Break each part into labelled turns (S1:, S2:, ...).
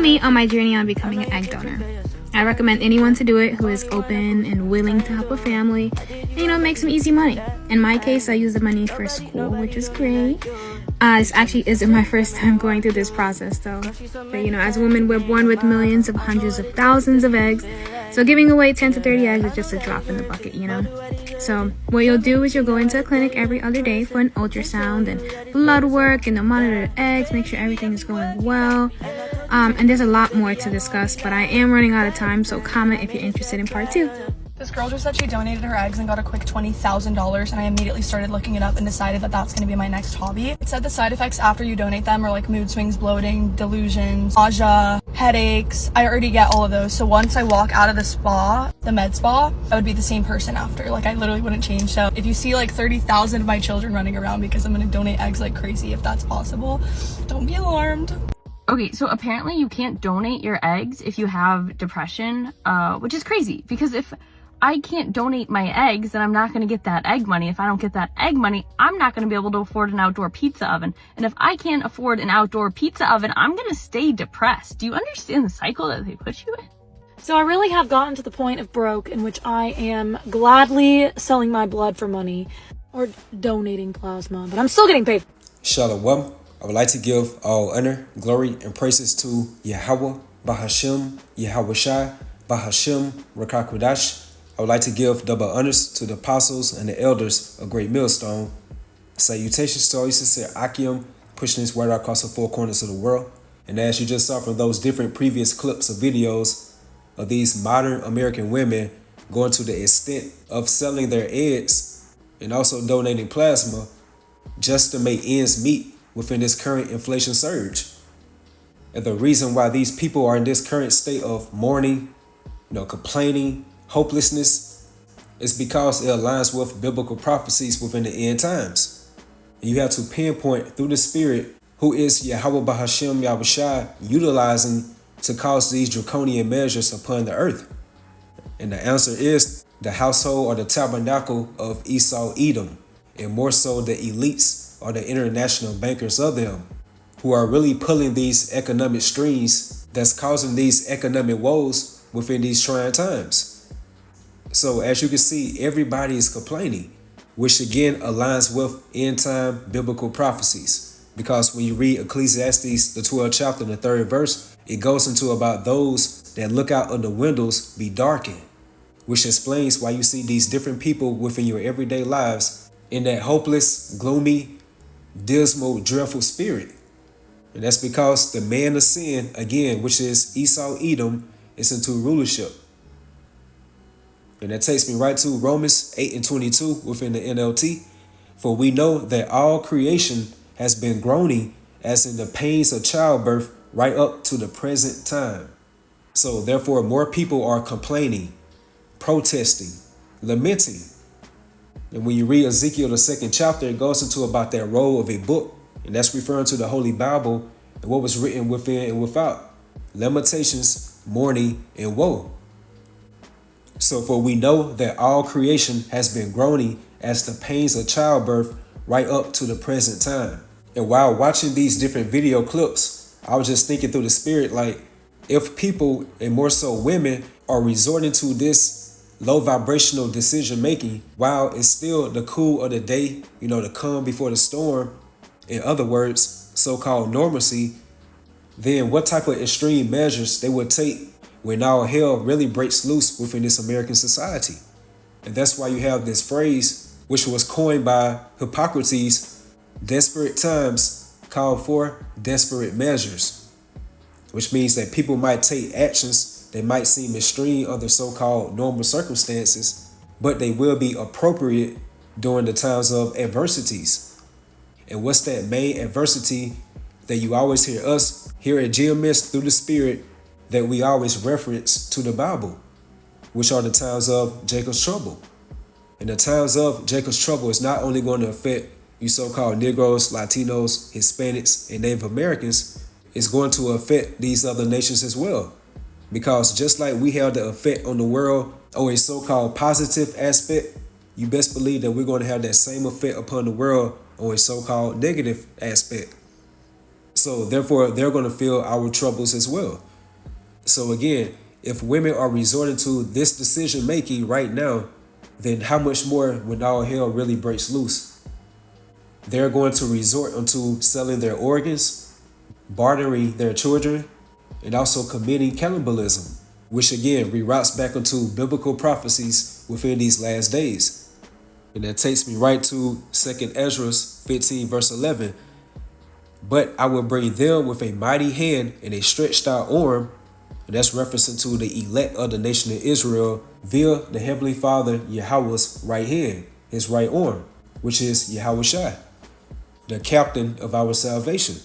S1: me on my journey on becoming an egg donor. I recommend anyone to do it who is open and willing to help a family and, make some easy money. In my case, I use the money for school, which is great. This actually isn't my first time going through this process, though. But, as a woman, we're born with millions of hundreds of thousands of eggs. So giving away 10 to 30 eggs is just a drop in the bucket, So what you'll do is you'll go into a clinic every other day for an ultrasound and blood work, and they'll monitor the eggs, make sure everything is going well. And there's a lot more to discuss, but I am running out of time, so comment if you're interested in part 2.
S2: This girl just said she donated her eggs and got a quick $20,000, and I immediately started looking it up and decided that that's going to be my next hobby. It said the side effects after you donate them are like mood swings, bloating, delusions, nausea, headaches. I already get all of those, so once I walk out of the spa, the med spa, I would be the same person after. Like, I literally wouldn't change. So if you see like 30,000 of my children running around because I'm going to donate eggs like crazy, if that's possible, don't be alarmed.
S3: Okay, so apparently you can't donate your eggs if you have depression, which is crazy, because if I can't donate my eggs, then I'm not going to get that egg money. If I don't get that egg money, I'm not going to be able to afford an outdoor pizza oven. And if I can't afford an outdoor pizza oven, I'm going to stay depressed. Do you understand the cycle that they put you in?
S4: So I really have gotten to the point of broke in which I am gladly selling my blood for money or donating plasma, but I'm still getting paid.
S5: Shalom. I would like to give all honor, glory, and praises to Yahweh, Bahashem, Yahweh Shai, Bahashem, Rakakwadash. I would like to give double honors to the apostles and the elders of Great Millstone. Salutations to all you sincere Akim, pushing this word out across the four corners of the world. And as you just saw from those different previous clips of videos of these modern American women going to the extent of selling their eggs and also donating plasma just to make ends meet within this current inflation surge. And the reason why these people are in this current state of mourning, complaining, hopelessness, is because it aligns with biblical prophecies within the end times. And you have to pinpoint through the Spirit who is Yahweh Bahashem Yahushai utilizing to cause these draconian measures upon the earth. And the answer is the household or the tabernacle of Esau Edom, and more so the elites or the international bankers of them, who are really pulling these economic strings that's causing these economic woes within these trying times. So as you can see, everybody is complaining, which again aligns with end time biblical prophecies. Because when you read Ecclesiastes, the 12th chapter and the 3rd verse, it goes into about those that look out of the windows be darkened, which explains why you see these different people within your everyday lives in that hopeless, gloomy, dismal, dreadful spirit. And that's because the man of sin, again, which is Esau Edom, is into rulership. And that takes me right to Romans 8:22 within the NLT. For we know that all creation has been groaning as in the pains of childbirth right up to the present time. So therefore more people are complaining, protesting, lamenting. And when you read Ezekiel, the 2nd chapter, it goes into about that roll of a book. And that's referring to the Holy Bible and what was written within and without. Lamentations, mourning, and woe. So for we know that all creation has been groaning as the pains of childbirth right up to the present time. And while watching these different video clips, I was just thinking through the Spirit, like, if people, and more so women, are resorting to this low vibrational decision making while it's still the cool of the day, the calm before the storm, in other words, so-called normalcy, then what type of extreme measures they would take when all hell really breaks loose within this American society. And that's why you have this phrase, which was coined by Hippocrates, desperate times call for desperate measures, which means that people might take actions that might seem extreme under so-called normal circumstances, but they will be appropriate during the times of adversities. And what's that main adversity that you always hear us here at GMS through the Spirit that we always reference to the Bible, which are the times of Jacob's trouble. And the times of Jacob's trouble is not only going to affect you so-called Negroes, Latinos, Hispanics, and Native Americans, it's going to affect these other nations as well. Because just like we have the effect on the world or a so-called positive aspect, you best believe that we're going to have that same effect upon the world on a so-called negative aspect. So therefore, they're going to feel our troubles as well. So again, if women are resorting to this decision making right now, then how much more when all hell really breaks loose? They're going to resort unto selling their organs, bartering their children, and also committing cannibalism, which again reroutes back into biblical prophecies within these last days. And that takes me right to 2 Ezra 15 verse 11. But I will bring them with a mighty hand and a stretched out arm. And that's referencing to the elect of the nation of Israel via the Heavenly Father Yahweh's right hand, his right arm, which is Yahushua, the captain of our salvation,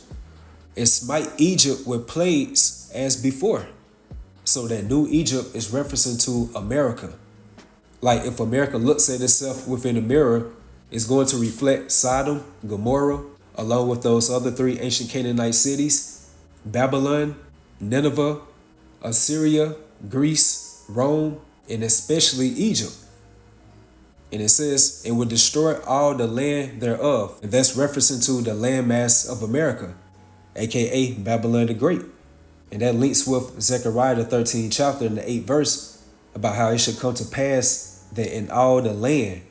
S5: and smite Egypt with plagues as before. So that new Egypt is referencing to America. Like if America looks at itself within a mirror, it's going to reflect Sodom, Gomorrah, along with those other 3 ancient Canaanite cities, Babylon, Nineveh, Assyria, Greece, Rome, and especially Egypt. And it says, it will destroy all the land thereof. And that's referencing to the landmass of America, aka Babylon the Great. And that links with Zechariah the 13th chapter and the 8th verse about how it should come to pass that in all the land,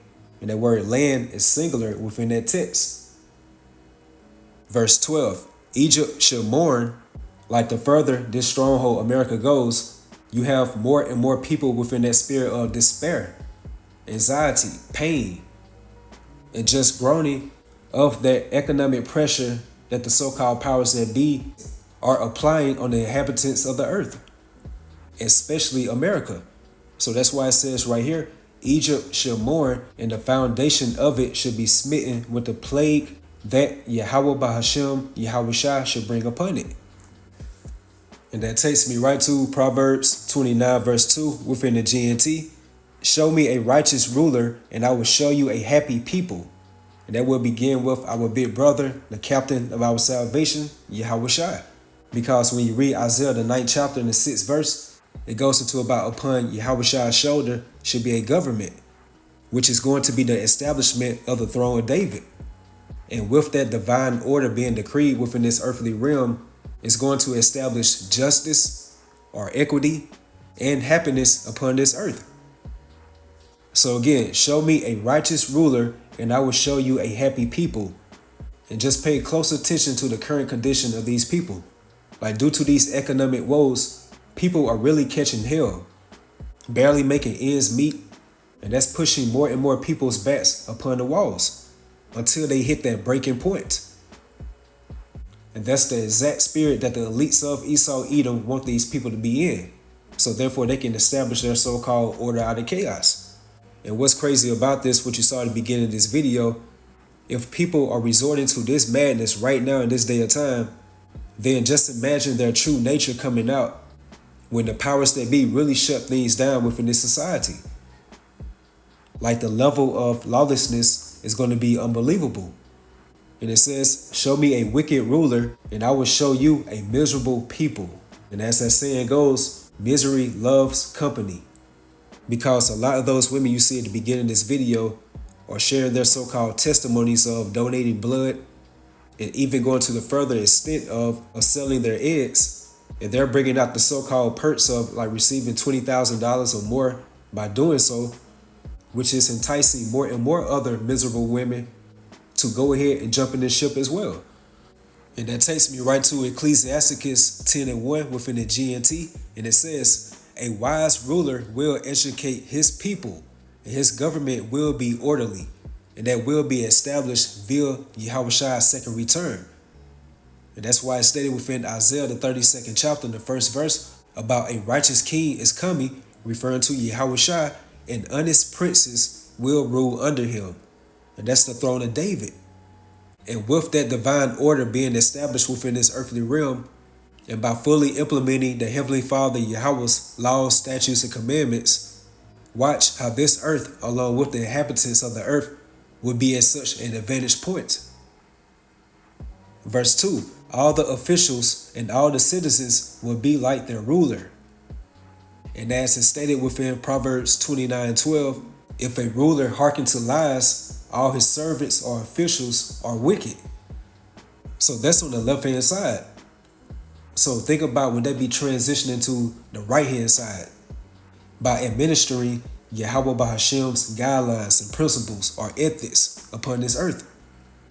S5: and that word land is singular within that text. Verse 12, Egypt should mourn. Like the further this stronghold America goes, you have more and more people within that spirit of despair, anxiety, pain, and just groaning of that economic pressure that the so-called powers that be are applying on the inhabitants of the earth, especially America. So that's why it says right here, Egypt should mourn, and the foundation of it should be smitten with the plague that Yahweh Bahashem, Yahushua should bring upon it. And that takes me right to Proverbs 29 verse 2 within the GNT. Show me a righteous ruler, and I will show you a happy people. And that will begin with our big brother, the captain of our salvation, Yahushua. Because when you read Isaiah the 9th chapter and the 6th verse, it goes into about upon Yahushua's shoulder should be a government, which is going to be the establishment of the throne of David. And with that divine order being decreed within this earthly realm, it's going to establish justice or equity and happiness upon this earth. So again, show me a righteous ruler, and I will show you a happy people. And just pay close attention to the current condition of these people. Like due to these economic woes, people are really catching hell, barely making ends meet, and that's pushing more and more people's backs upon the walls until they hit that breaking point. And that's the exact spirit that the elites of Esau Edom want these people to be in. So therefore they can establish their so-called order out of chaos. And what's crazy about this, what you saw at the beginning of this video, if people are resorting to this madness right now in this day of time, then just imagine their true nature coming out when the powers that be really shut things down within this society. Like the level of lawlessness is going to be unbelievable. And it says, show me a wicked ruler, and I will show you a miserable people. And as that saying goes, misery loves company. Because a lot of those women you see at the beginning of this video are sharing their so-called testimonies of donating blood, and even going to the further extent of selling their eggs. And they're bringing out the so-called perks of like receiving $20,000 or more by doing so, which is enticing more and more other miserable women to go ahead and jump in this ship as well. And that takes me right to Ecclesiasticus 10:1 within the GNT. And it says, a wise ruler will educate his people, and his government will be orderly, and that will be established via Yahushua's second return. And that's why it's stated within Isaiah the 32nd chapter in the first verse about a righteous king is coming, referring to Yahushua, and honest princes will rule under him. And that's the throne of David. And with that divine order being established within this earthly realm, and by fully implementing the Heavenly Father Yahweh's laws, statutes, and commandments, watch how this earth, along with the inhabitants of the earth, will be at such an advantage point. Verse 2, all the officials and all the citizens will be like their ruler. And as is stated within Proverbs 29:12, if a ruler hearken to lies, all his servants or officials are wicked. So that's on the left-hand side. So think about when they be transitioning to the right hand side by administering Yahweh Bahashem's guidelines and principles or ethics upon this earth.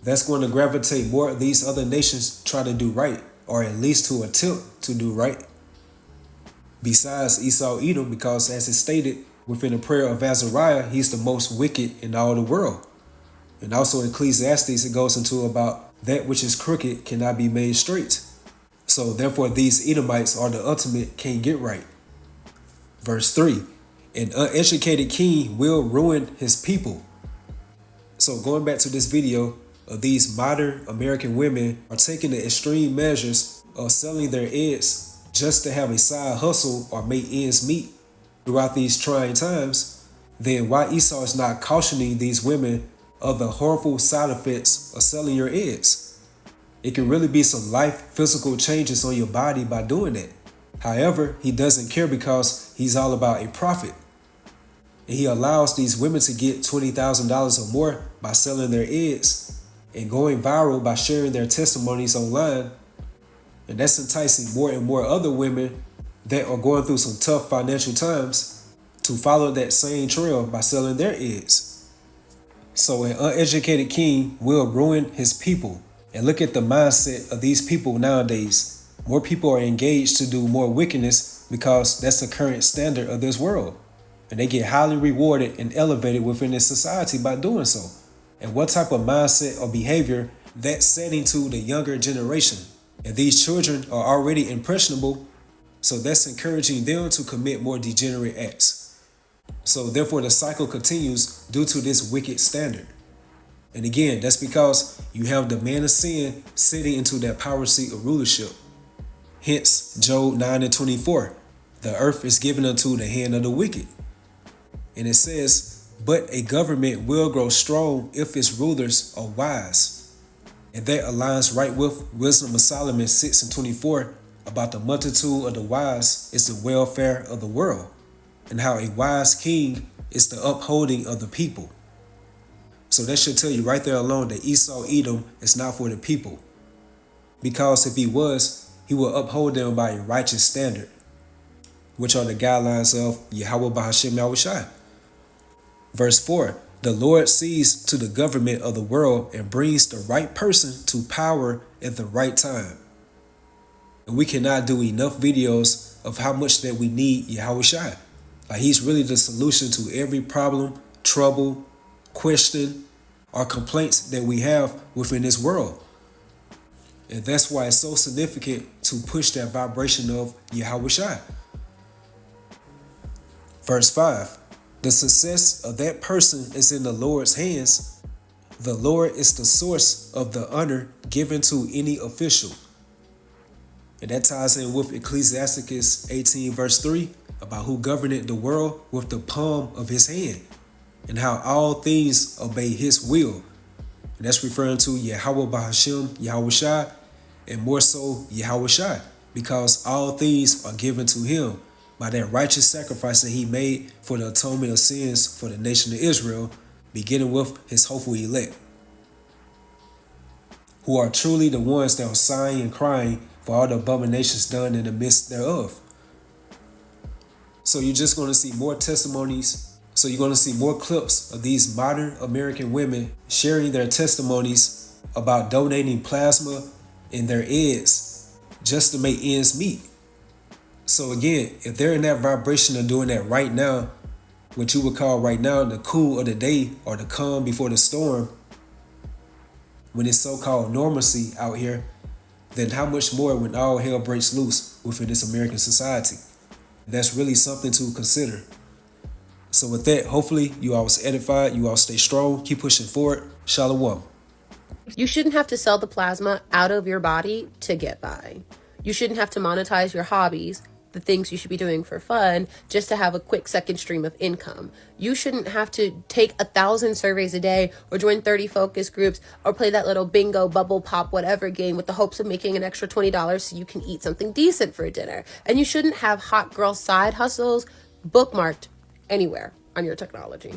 S5: That's going to gravitate more of these other nations try to do right, or at least to attempt to do right. Besides Esau Edom, because as it's stated within the prayer of Azariah, he's the most wicked in all the world. And also in Ecclesiastes, it goes into about that which is crooked cannot be made straight. So therefore these Edomites are the ultimate can't get right. Verse 3, an uneducated king will ruin his people. So going back to this video of these modern American women are taking the extreme measures of selling their eggs just to have a side hustle or make ends meet throughout these trying times, then why Esau is not cautioning these women of the harmful side effects of selling your eggs? It can really be some life physical changes on your body by doing it. However, he doesn't care because he's all about a profit. And he allows these women to get $20,000 or more by selling their eggs and going viral by sharing their testimonies online. And that's enticing more and more other women that are going through some tough financial times to follow that same trail by selling their eggs. So an uneducated king will ruin his people. And look at the mindset of these people nowadays. More people are engaged to do more wickedness because that's the current standard of this world. And they get highly rewarded and elevated within this society by doing so. And what type of mindset or behavior that's setting to the younger generation. And these children are already impressionable, so that's encouraging them to commit more degenerate acts. So therefore the cycle continues due to this wicked standard. And again, that's because you have the man of sin sitting into that power seat of rulership. Hence, Job 9:24, the earth is given unto the hand of the wicked. And it says, but a government will grow strong if its rulers are wise. And that aligns right with Wisdom of Solomon 6:24 about the multitude of the wise is the welfare of the world, and how a wise king is the upholding of the people. So that should tell you right there alone that Esau Edom is not for the people. Because if he was, he will uphold them by a righteous standard, which are the guidelines of Yahweh Bahashem Yahushai. Verse 4, the Lord sees to the government of the world and brings the right person to power at the right time. And we cannot do enough videos of how much that we need Yahushai. Like he's really the solution to every problem, trouble, question, or complaints that we have within this world. And that's why it's so significant to push that vibration of Yahushai. Verse 5, the success of that person is in the Lord's hands. The Lord is the source of the honor given to any official. And that ties in with Ecclesiastes 18 verse 3 about who governed the world with the palm of his hand and how all things obey his will. And that's referring to Yahweh Bahashem, Yahushai, and more so Yahushai, because all things are given to him by that righteous sacrifice that he made for the atonement of sins for the nation of Israel, beginning with his hopeful elect, who are truly the ones that are sighing and crying for all the abominations done in the midst thereof. So you're just going to see more testimonies. So you're going to see more clips of these modern American women sharing their testimonies about donating plasma and their eggs just to make ends meet. So again, if they're in that vibration of doing that right now, what you would call right now the cool of the day or the calm before the storm, when it's so-called normalcy out here, then how much more when all hell breaks loose within this American society? That's really something to consider. So with that, hopefully you all was edified, you all stay strong, keep pushing forward. Shalom.
S6: You shouldn't have to sell the plasma out of your body to get by. You shouldn't have to monetize your hobbies, the things you should be doing for fun, just to have a quick second stream of income. You shouldn't have to take 1,000 surveys a day or join 30 focus groups or play that little bingo, bubble pop, whatever game with the hopes of making an extra $20 so you can eat something decent for dinner. And you shouldn't have hot girl side hustles bookmarked anywhere on your technology.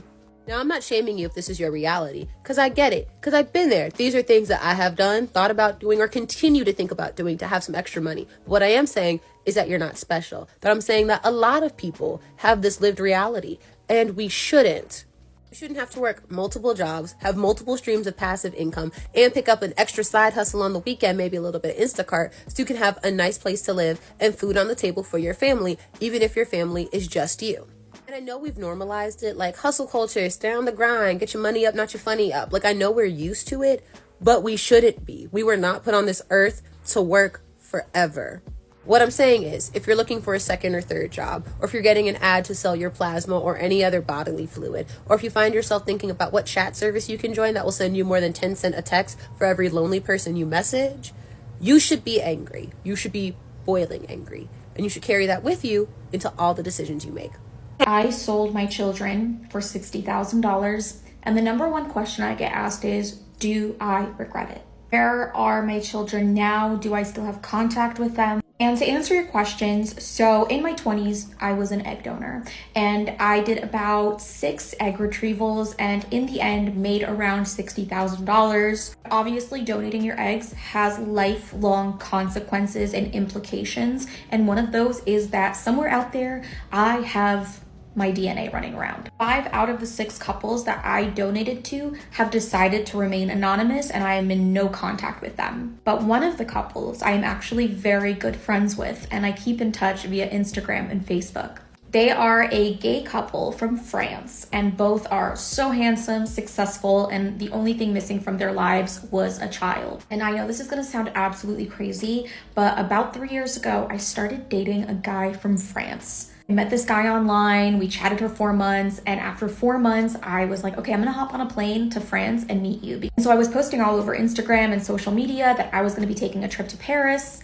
S6: Now, I'm not shaming you if this is your reality, because I get it, because I've been there. These are things that I have done, thought about doing, or continue to think about doing to have some extra money. But what I am saying is that you're not special. That I'm saying that a lot of people have this lived reality, and we shouldn't. You shouldn't have to work multiple jobs, have multiple streams of passive income, and pick up an extra side hustle on the weekend, maybe a little bit of Instacart, so you can have a nice place to live and food on the table for your family, even if your family is just you. And I know we've normalized it, like hustle culture, stay on the grind, get your money up, not your funny up. Like, I know we're used to it, but we shouldn't be. We were not put on this earth to work forever. What I'm saying is, if you're looking for a second or third job, or if you're getting an ad to sell your plasma or any other bodily fluid, or if you find yourself thinking about what chat service you can join that will send you more than 10 cents a text for every lonely person you message, you should be angry. You should be boiling angry. And you should carry that with you into all the decisions you make.
S7: I sold my children for $60,000, and the number one question I get asked is, do I regret it? Where are my children now? Do I still have contact with them? And to answer your questions, so in my 20s, I was an egg donor, and I did about 6 egg retrievals, and in the end made around $60,000. Obviously, donating your eggs has lifelong consequences and implications, and one of those is that somewhere out there, I have my DNA running around. 5 out of the 6 couples that I donated to have decided to remain anonymous, and I am in no contact with them. But one of the couples I am actually very good friends with, and I keep in touch via Instagram and Facebook. They are a gay couple from France, and both are so handsome, successful, and the only thing missing from their lives was a child. And I know this is gonna sound absolutely crazy, but about 3 years ago, I started dating a guy from France. I met this guy online, we chatted for 4 months, and after 4 months, I was like, okay, I'm gonna hop on a plane to France and meet you. And so I was posting all over Instagram and social media that I was gonna be taking a trip to Paris.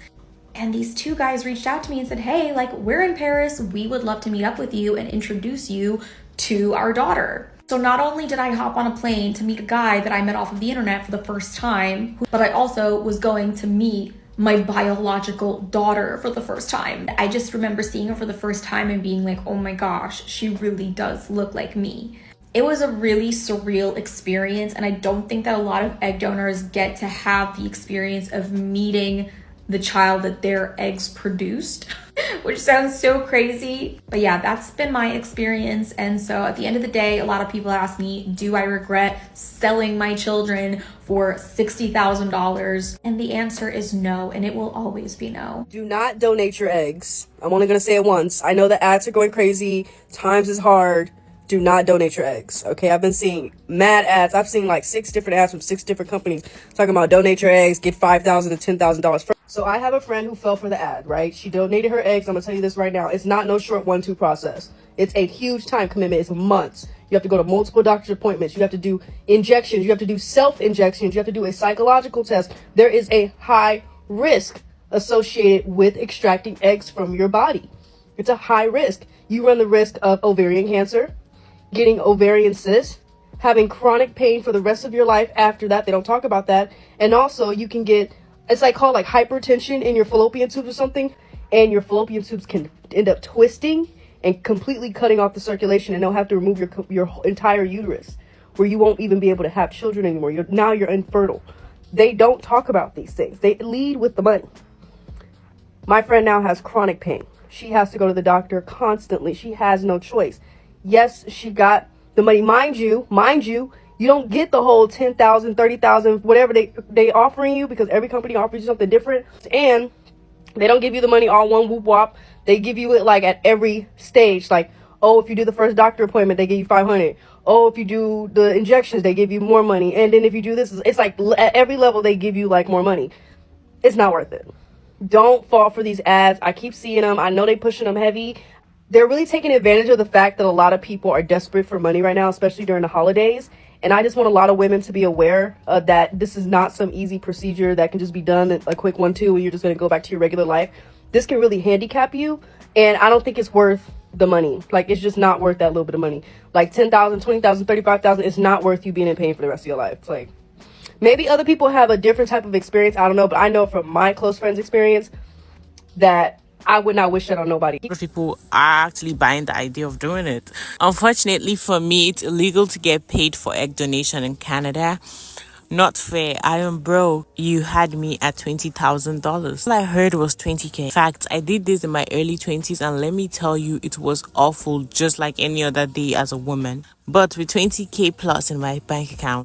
S7: And these 2 guys reached out to me and said, hey, like, we're in Paris, we would love to meet up with you and introduce you to our daughter. So not only did I hop on a plane to meet a guy that I met off of the internet for the first time, but I also was going to meet my biological daughter for the first time. I just remember seeing her for the first time and being like, oh my gosh, she really does look like me. It was a really surreal experience, and I don't think that a lot of egg donors get to have the experience of meeting the child that their eggs produced, which sounds so crazy. But yeah, that's been my experience. And so at the end of the day, a lot of people ask me, do I regret selling my children for $60,000? And the answer is no, and it will always be no.
S8: Do not donate your eggs. I'm only going to say it once. I know the ads are going crazy. Times is hard. Do not donate your eggs. Okay, I've been seeing mad ads. I've seen like 6 different ads from 6 different companies talking about donate your eggs, get $5,000 to $10,000. So I have a friend who fell for the ad, right? She donated her eggs. I'm gonna tell you this right now. It's not no short 1-2 process. It's a huge time commitment. It's months. You have to go to multiple doctor's appointments. You have to do injections. You have to do self-injections. You have to do a psychological test. There is a high risk associated with extracting eggs from your body. It's a high risk. You run the risk of ovarian cancer, getting ovarian cysts, having chronic pain for the rest of your life after that. They don't talk about that. And also you can get, it's like called like hypertension in your fallopian tubes or something, and your fallopian tubes can end up twisting and completely cutting off the circulation, and they'll have to remove your entire uterus, where you won't even be able to have children anymore. Now you're infertile. They don't talk about these things. They lead with the money. My friend now has chronic pain. She has to go to the doctor constantly. She has no choice. Yes, she got the money. Mind you, you don't get the whole 10,000, 30,000, whatever they offering you, because every company offers you something different. And they don't give you the money all one whoop whop. They give you it like at every stage. Like, oh, if you do the first doctor appointment, they give you $500. Oh, if you do the injections, they give you more money. And then if you do this, it's like at every level they give you like more money. It's not worth it. Don't fall for these ads. I keep seeing them. I know they pushing them heavy. They're really taking advantage of the fact that a lot of people are desperate for money right now, especially during the holidays. And I just want a lot of women to be aware that this is not some easy procedure that can just be done in a quick 1-2 and you're just going to go back to your regular life. This can really handicap you. And I don't think it's worth the money. Like, it's just not worth that little bit of money. Like $10,000, $20,000, $35,000, it's not worth you being in pain for the rest of your life. It's like, maybe other people have a different type of experience. I don't know. But I know from my close friends' experience that I would not wish that on nobody.
S9: People are actually buying the idea of doing it. Unfortunately for me, it's illegal to get paid for egg donation in Canada. Not fair. I am broke. You had me at $20,000. All I heard was 20K. In fact, I did this in my early 20s, and let me tell you, it was awful, just like any other day as a woman. But with 20K plus in my bank account,